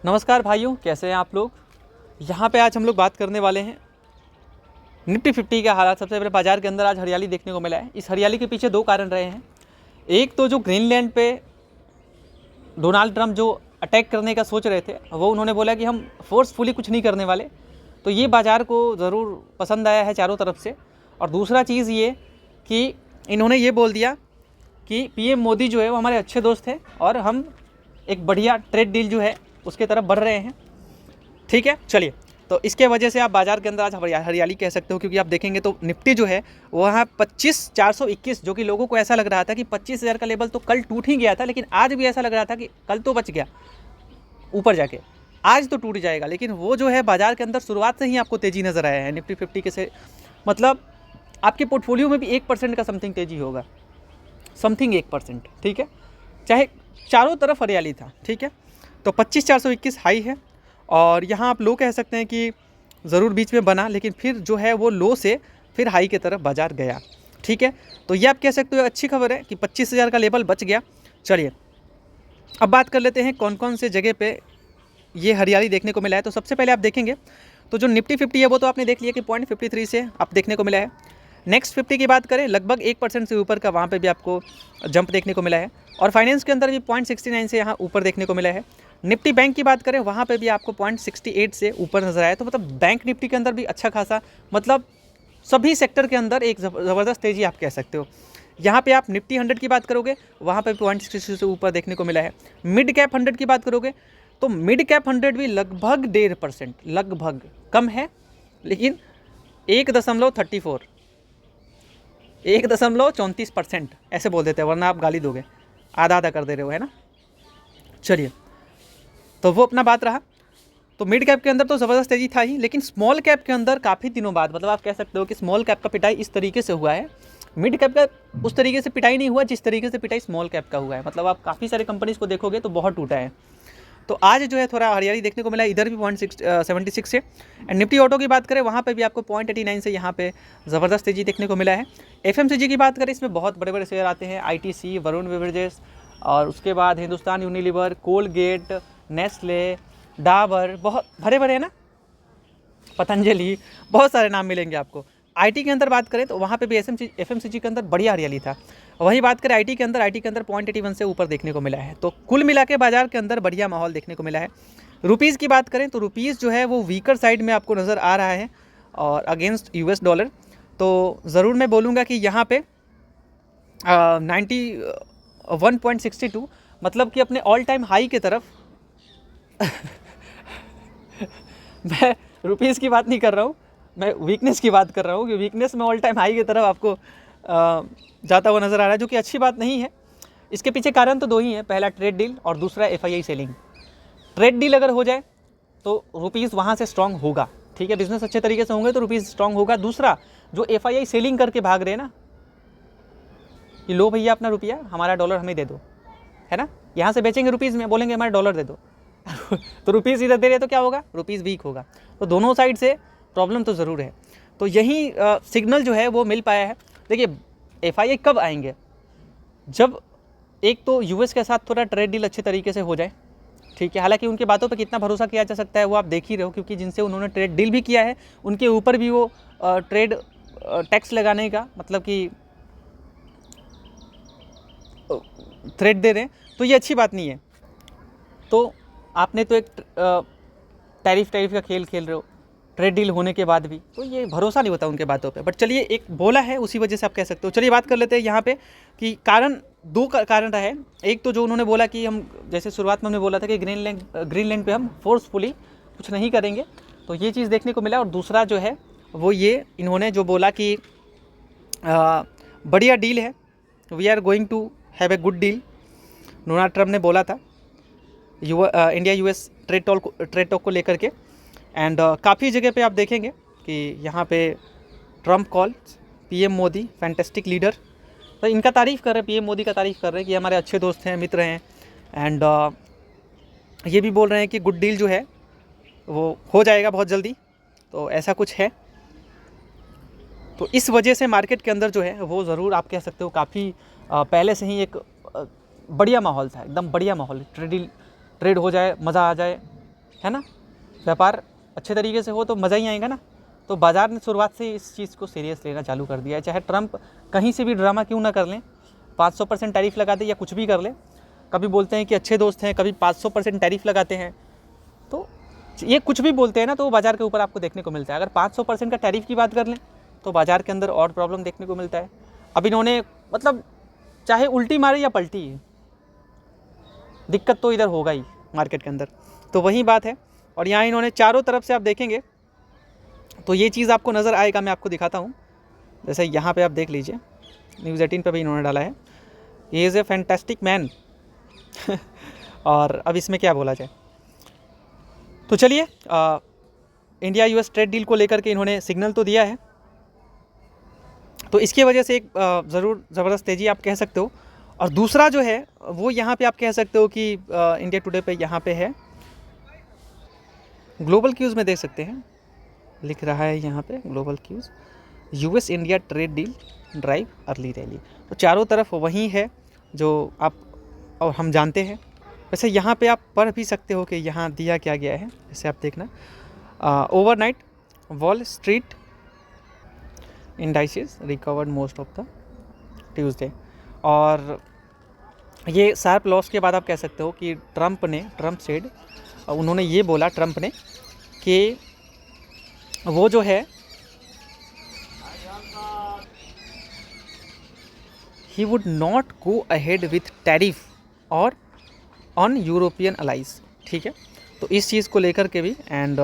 नमस्कार भाइयों, कैसे हैं आप लोग। यहाँ पे आज हम लोग बात करने वाले हैं निफ्टी 50 के हालात। सबसे पहले बाजार के अंदर आज हरियाली देखने को मिला है। इस हरियाली के पीछे दो कारण रहे हैं। एक तो जो ग्रीनलैंड पे डोनाल्ड ट्रंप जो अटैक करने का सोच रहे थे, वो उन्होंने बोला कि हम फोर्सफुली कुछ नहीं करने वाले। तो ये बाज़ार को ज़रूर पसंद आया है चारों तरफ से। और दूसरा चीज़ ये कि इन्होंने ये बोल दिया कि पीएम मोदी जो है वो हमारे अच्छे दोस्त हैं और हम एक बढ़िया ट्रेड डील जो है उसके तरफ बढ़ रहे हैं। ठीक है, चलिए। तो इसके वजह से आप बाज़ार के अंदर आज हरियाली कह सकते हो, क्योंकि आप देखेंगे तो निफ्टी जो है वहाँ 25,421, जो कि लोगों को ऐसा लग रहा था कि 25,000 का लेवल तो कल टूट ही गया था, लेकिन आज भी ऐसा लग रहा था कि कल तो बच गया ऊपर जाके, आज तो टूट जाएगा। लेकिन वो जो है बाज़ार के अंदर शुरुआत से ही आपको तेज़ी नज़र आया है निफ्टी 50 के से। मतलब आपके पोर्टफोलियो में भी 1% का समथिंग तेज़ी होगा, समथिंग 1%। ठीक है, चाहे चारों तरफ हरियाली था। ठीक है, तो 25,421 हाई है और यहाँ आप लो कह सकते हैं कि ज़रूर बीच में बना, लेकिन फिर जो है वो लो से फिर हाई की तरफ बाज़ार गया। ठीक है, तो ये आप कह सकते हो अच्छी खबर है कि 25,000 का लेवल बच गया। चलिए अब बात कर लेते हैं कौन कौन से जगह पे ये हरियाली देखने को मिला है। तो सबसे पहले आप देखेंगे तो जो निफ्टी 50 है वो तो आपने देख लिया कि 0.53 से आप देखने को मिला है। नेक्स्ट 50 की बात करें, लगभग 1% से ऊपर का वहाँ पे भी आपको जंप देखने को मिला है। और फाइनेंस के अंदर भी 0.69 से यहाँ ऊपर देखने को मिला है। निफ्टी बैंक की बात करें, वहाँ पे भी आपको 0.68 से ऊपर नजर आया। तो मतलब बैंक निफ्टी के अंदर भी अच्छा खासा, मतलब सभी सेक्टर के अंदर एक ज़बरदस्त तेज़ी आप कह सकते हो। यहाँ पे आप निफ्टी 100 की बात करोगे, वहाँ पे 0.60 से ऊपर देखने को मिला है। मिड कैप 100 की बात करोगे तो मिड कैप 100 भी लगभग 1.5%, लगभग कम है, लेकिन 1.34, 1.34% ऐसे बोल देते हैं, वरना आप गाली दोगे, आधा आधा कर दे रहे हो, है ना। चलिए, तो वो अपना बात रहा। तो मिड कैप के अंदर तो ज़बरदस्त तेजी था ही, लेकिन स्मॉल कैप के अंदर काफ़ी दिनों बाद, मतलब आप कह सकते हो कि स्मॉल कैप का पिटाई इस तरीके से हुआ है। मिड कैप का उस तरीके से पिटाई नहीं हुआ जिस तरीके से पिटाई स्मॉल कैप का हुआ है। मतलब आप काफ़ी सारे कंपनीज को देखोगे तो बहुत टूटा है। तो आज जो है थोड़ा हरियाली देखने को मिला है, इधर भी 0.76 से। एंड निफ्टी ऑटो की बात करें, वहाँ पे भी आपको 0.89 से यहाँ पे ज़बरदस्त तेजी देखने को मिला है। एफएमसीजी की बात करें, इसमें बहुत बड़े बड़े शेयर आते हैं, आईटीसी, वरुण बेवरेजेस, और उसके बाद Hindustan Unilever, Colgate, Nestle, Dabur, बहुत भरे भरे हैं ना, पतंजलि, बहुत सारे नाम मिलेंगे आपको। आईटी के अंदर बात करें तो वहाँ पे भी एफएमसीजी के अंदर बढ़िया हरियाली था। वहीं बात करें आईटी के अंदर 0.81 से ऊपर देखने को मिला है। तो कुल मिला के बाजार के अंदर बढ़िया माहौल देखने को मिला है। रुपीज़ की बात करें तो रुपीज़ जो है वो वीकर साइड में आपको नज़र आ रहा है और अगेंस्ट यूएस डॉलर। तो ज़रूर मैं बोलूँगा कि यहाँ पे 91.62, मतलब कि अपने ऑल टाइम हाई की तरफ मैं रुपीज़ की बात नहीं कर रहा हूँ, मैं वीकनेस की बात कर रहा हूँ कि वीकनेस में ऑल टाइम हाई की तरफ आपको जाता हुआ नज़र आ रहा है, जो कि अच्छी बात नहीं है। इसके पीछे कारण तो दो ही हैं, पहला ट्रेड डील और दूसरा एफआईआई सेलिंग। ट्रेड डील अगर हो जाए तो रुपीज़ वहाँ से स्ट्रांग होगा। ठीक है, बिजनेस अच्छे तरीके से होंगे तो रुपीज़ स्ट्रांग होगा। दूसरा, जो एफआईआई सेलिंग करके भाग रहे हैं ना कि लो भैया अपना रुपया, हमारा डॉलर हमें दे दो, है ना, यहाँ से बेचेंगे रुपीज़ में, बोलेंगे हमारा डॉलर दे दो तो रुपीज़ इधर दे रहे तो क्या होगा, रुपीज़ वीक होगा। तो दोनों साइड से प्रॉब्लम तो ज़रूर है। तो यही सिग्नल जो है वो मिल पाया है। देखिए, एफआईआई कब आएंगे, जब एक तो यूएस के साथ थोड़ा ट्रेड डील अच्छे तरीके से हो जाए। ठीक है, हालांकि उनके बातों पे कितना भरोसा किया जा सकता है वो आप देख ही रहे हो, क्योंकि जिनसे उन्होंने ट्रेड डील भी किया है उनके ऊपर भी वो ट्रेड टैक्स लगाने का, मतलब कि थ्रेट दे रहे हैं। तो ये अच्छी बात नहीं है। तो आपने तो एक टैरिफ का खेल खेल रहे हो ट्रेड डील होने के बाद भी, तो ये भरोसा नहीं होता उनके बातों पे। बट चलिए, एक बोला है उसी वजह से आप कह सकते हो। चलिए बात कर लेते हैं यहाँ पे कि कारण, दो कारण रहे। एक तो जो उन्होंने बोला कि हम, जैसे शुरुआत में हमने बोला था कि ग्रीनलैंड पे हम फोर्सफुली कुछ नहीं करेंगे, तो ये चीज़ देखने को मिला। और दूसरा जो है वो ये, इन्होंने जो बोला कि बढ़िया डील है, we are going to have a good deal, Donald Trump ने बोला था इंडिया यूएस ट्रेड टॉक को लेकर के। एंड काफ़ी जगह पे आप देखेंगे कि यहाँ पे Trump call, PM Modi fantastic leader, तो इनका तारीफ़ कर रहे हैं, पीएम मोदी का तारीफ़ कर रहे हैं कि हमारे अच्छे दोस्त हैं, मित्र हैं। एंड ये भी बोल रहे हैं कि गुड डील जो है वो हो जाएगा बहुत जल्दी, तो ऐसा कुछ है। तो इस वजह से मार्केट के अंदर जो है वो ज़रूर आप कह सकते हो काफ़ी पहले से ही एक बढ़िया माहौल था, एकदम बढ़िया माहौल। ट्रेड हो जाए, मज़ा आ जाए, है ना, व्यापार अच्छे तरीके से हो तो मज़ा ही आएगा ना। तो बाज़ार ने शुरुआत से इस चीज़ को सीरियस लेना चालू कर दिया है, चाहे ट्रंप कहीं से भी ड्रामा क्यों ना कर लें, 500% टैरिफ लगा दे या कुछ भी कर ले। कभी बोलते हैं कि अच्छे दोस्त हैं, कभी 500% टैरिफ लगाते हैं, तो ये कुछ भी बोलते हैं ना, तो वो बाज़ार के ऊपर आपको देखने को मिलता है। अगर 500% का टैरिफ की बात कर लें तो बाज़ार के अंदर और प्रॉब्लम देखने को मिलता है। अब इन्होंने मतलब चाहे उल्टी मारी या पलटी, दिक्कत तो इधर होगा ही मार्केट के अंदर, तो वही बात है। और यहाँ इन्होंने चारों तरफ से आप देखेंगे तो ये चीज़ आपको नज़र आएगा, मैं आपको दिखाता हूँ। जैसे यहाँ पे आप देख लीजिए, न्यूज़ 18 पे भी इन्होंने डाला है, he is a fantastic man. और अब इसमें क्या बोला जाए, तो चलिए इंडिया यूएस ट्रेड डील को लेकर के इन्होंने सिग्नल तो दिया है, तो इसकी वजह से एक ज़रूर ज़बरदस्त तेज़ी आप कह सकते हो। और दूसरा जो है वो यहाँ पे आप कह सकते हो कि इंडिया टुडे पे यहाँ पे है, ग्लोबल क्यूज़ में देख सकते हैं, लिख रहा है यहाँ पे global queues, US India trade deal drive early rally. तो चारों तरफ वही है जो आप और हम जानते हैं। वैसे यहाँ पे आप पढ़ भी सकते हो कि यहाँ दिया क्या गया है, जैसे आप देखना, overnight wall street indices recovered most of the Tuesday. और ये शार्प लॉस के बाद आप कह सकते हो कि ट्रंप सेड, उन्होंने ये बोला ट्रंप ने कि वो जो है he would not go ahead with tariff और ऑन यूरोपियन अलाइज। ठीक है, तो इस चीज़ को लेकर के भी एंड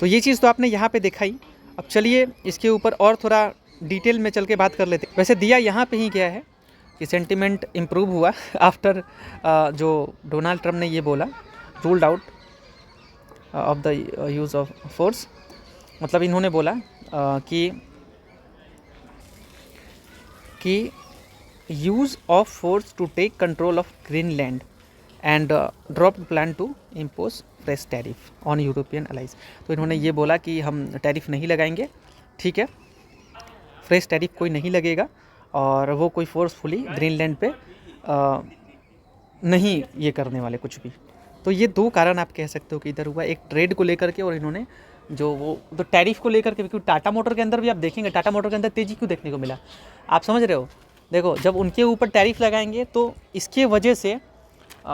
तो ये चीज़ तो आपने यहाँ पे देखा ही। अब चलिए इसके ऊपर और थोड़ा डिटेल में चल के बात कर लेते हैं। वैसे दिया यहाँ पे ही गया है कि सेंटिमेंट इम्प्रूव हुआ आफ्टर जो डोनाल्ड ट्रंप ने ये बोला, ruled out of the use of force. मतलब इन्होंने बोला कि use of force to take control of Greenland and drop plan to impose fresh tariff on European allies. तो इन्होंने ये बोला कि हम टैरिफ नहीं लगाएंगे, ठीक है, फ्रेश टैरिफ कोई नहीं लगेगा, और वो कोई फोर्सफुली ग्रीनलैंड पे नहीं ये करने वाले कुछ भी। तो ये दो कारण आप कह सकते हो कि इधर हुआ, एक ट्रेड को लेकर के और इन्होंने जो वो तो टैरिफ को लेकर के। क्योंकि टाटा मोटर के अंदर भी आप देखेंगे, टाटा मोटर के अंदर तेज़ी क्यों देखने को मिला, आप समझ रहे हो। देखो जब उनके ऊपर टैरिफ लगाएंगे तो इसके वजह से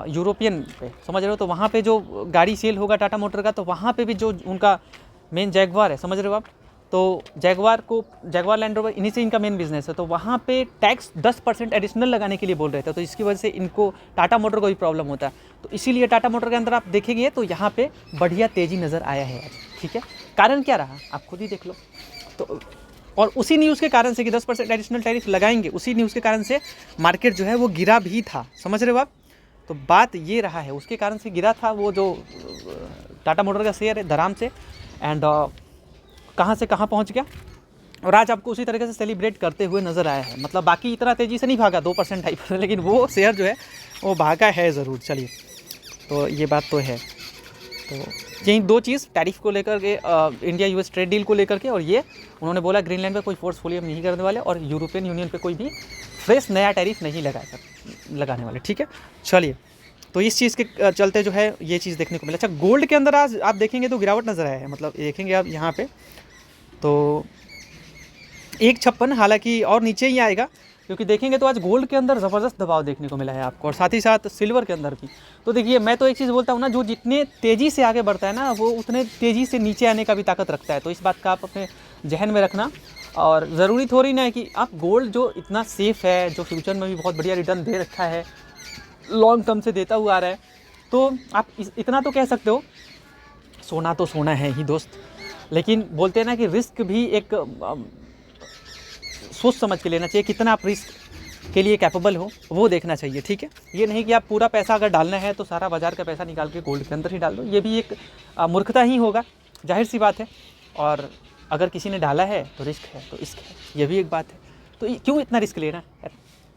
यूरोपियन पे, समझ रहे हो, तो वहाँ पे जो गाड़ी सेल होगा टाटा मोटर का, तो वहाँ पे भी जो उनका मेन जैगवार है, समझ रहे हो आप, तो जैगवार लैंड रोवर इन्हीं से इनका मेन बिजनेस है, तो वहाँ पे टैक्स 10% एडिशनल लगाने के लिए बोल रहे थे। तो इसकी वजह से इनको टाटा मोटर को भी प्रॉब्लम होता है। तो इसीलिए टाटा मोटर के अंदर आप देखेंगे तो यहाँ पे बढ़िया तेज़ी नज़र आया है आज। ठीक है, कारण क्या रहा आप खुद ही देख लो। तो और उसी न्यूज़ के कारण से कि 10% एडिशनल टैरिफ लगाएंगे, उसी न्यूज़ के कारण से मार्केट जो है वो गिरा भी था, समझ रहे हो आप। तो बात ये रहा है, उसके कारण से गिरा था वो जो टाटा मोटर का शेयर है धराम से, एंड कहाँ से कहाँ पहुँच गया, और आज आपको उसी तरीके से सेलिब्रेट करते हुए नज़र आया है। मतलब बाकी इतना तेज़ी से नहीं भागा 2% 2.5%, लेकिन वो शेयर जो है वो भागा है ज़रूर। चलिए, तो ये बात तो है। तो यही दो चीज़, टैरिफ को लेकर के, इंडिया यूएस ट्रेड डील को लेकर के, और ये उन्होंने बोला ग्रीनलैंड पे कोई फोर्सफुली हम नहीं करने वाले, और यूरोपियन यूनियन पे कोई भी फ्रेश नया टैरिफ नहीं लगाने वाले। ठीक है, चलिए, तो इस चीज़ के चलते जो है ये चीज़ देखने को मिला। अच्छा, गोल्ड के अंदर आज आप देखेंगे तो गिरावट नज़र आया है। मतलब देखेंगे आप यहाँ पे तो 156, हालांकि और नीचे ही आएगा, क्योंकि देखेंगे तो आज गोल्ड के अंदर ज़बरदस्त दबाव देखने को मिला है आपको, और साथ ही साथ सिल्वर के अंदर भी। तो देखिए, मैं तो एक चीज़ बोलता हूँ ना, जो जितने तेज़ी से आगे बढ़ता है ना, वो उतने तेज़ी से नीचे आने का भी ताकत रखता है। तो इस बात का आप अपने जहन में रखना। और ज़रूरी थोड़ी ना है कि आप गोल्ड जो इतना सेफ़ है, जो फ्यूचर में भी बहुत बढ़िया रिटर्न दे रखा है, लॉन्ग टर्म से देता हुआ आ रहा है, तो आप इतना तो कह सकते हो, सोना तो सोना है ही दोस्त। लेकिन बोलते हैं ना कि रिस्क भी एक सोच समझ के लेना चाहिए, कितना आप रिस्क के लिए कैपेबल हो वो देखना चाहिए। ठीक है, ये नहीं कि आप पूरा पैसा अगर डालना है तो सारा बाजार का पैसा निकाल के गोल्ड के अंदर ही डाल दो, ये भी एक मूर्खता ही होगा, जाहिर सी बात है। और अगर किसी ने डाला है तो रिस्क है, तो इश्क है, ये भी एक बात है। तो क्यों इतना रिस्क लेना है?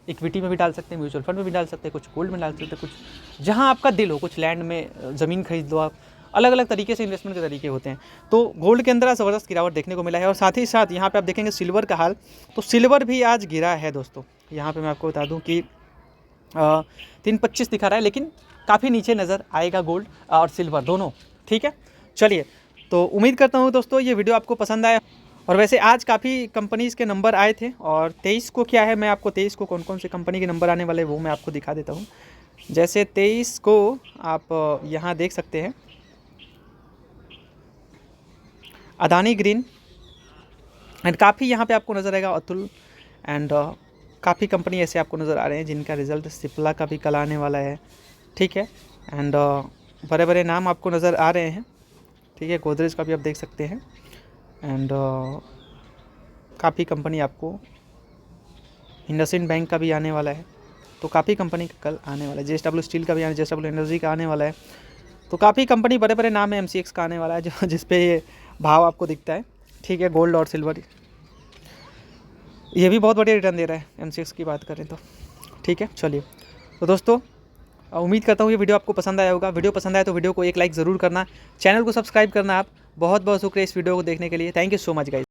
इक्विटी में भी डाल सकते हैं, म्यूचुअल फंड में भी डाल सकते हैं, कुछ गोल्ड में डाल सकते हैं, कुछ जहाँ आपका दिल हो, कुछ लैंड में ज़मीन खरीद लो आप, अलग अलग तरीके से इन्वेस्टमेंट के तरीके होते हैं। तो गोल्ड के अंदर ज़बरदस्त गिरावट देखने को मिला है। और साथ ही साथ यहाँ पे आप देखेंगे सिल्वर का हाल, तो सिल्वर भी आज गिरा है दोस्तों। यहाँ पे मैं आपको बता दूँ कि 3.25 दिखा रहा है, लेकिन काफ़ी नीचे नज़र आएगा गोल्ड और सिल्वर दोनों। ठीक है, चलिए, तो उम्मीद करता हूँ दोस्तों ये वीडियो आपको पसंद आया। और वैसे आज काफ़ी कंपनीज़ के नंबर आए थे, और 23 को क्या है, मैं आपको 23 को कौन कौन सी कंपनी के नंबर आने वाले वो मैं आपको दिखा देता हूँ। जैसे 23 को आप यहाँ देख सकते हैं, अदानी ग्रीन, एंड काफ़ी यहाँ पे आपको नज़र आएगा अतुल, एंड काफ़ी कंपनी ऐसे आपको नज़र आ रहे हैं जिनका रिज़ल्ट सिप्ला का भी कल आने वाला है। ठीक है, एंड बड़े बड़े नाम आपको नज़र आ रहे हैं। ठीक है, गोदरेज का भी आप देख सकते हैं, एंड काफ़ी कंपनी आपको इंडसइंड बैंक का भी आने वाला है। तो काफ़ी कंपनी का कल आने वाला है, JSW स्टील का भी आने, JSW एनर्जी का आने वाला है। तो काफ़ी कंपनी बड़े बड़े नाम है, MCX का आने वाला है जो जिस पे ये भाव आपको दिखता है। ठीक है, गोल्ड और सिल्वर ये भी बहुत बढ़िया रिटर्न दे रहा है MCX की बात करें तो। ठीक है, चलिए, तो दोस्तों उम्मीद करता हूँ ये वीडियो आपको पसंद आया होगा। वीडियो पसंद आया तो वीडियो को एक लाइक ज़रूर करना, चैनल को सब्सक्राइब करना। आप बहुत बहुत शुक्रिया इस वीडियो को देखने के लिए। Thank you so much guys.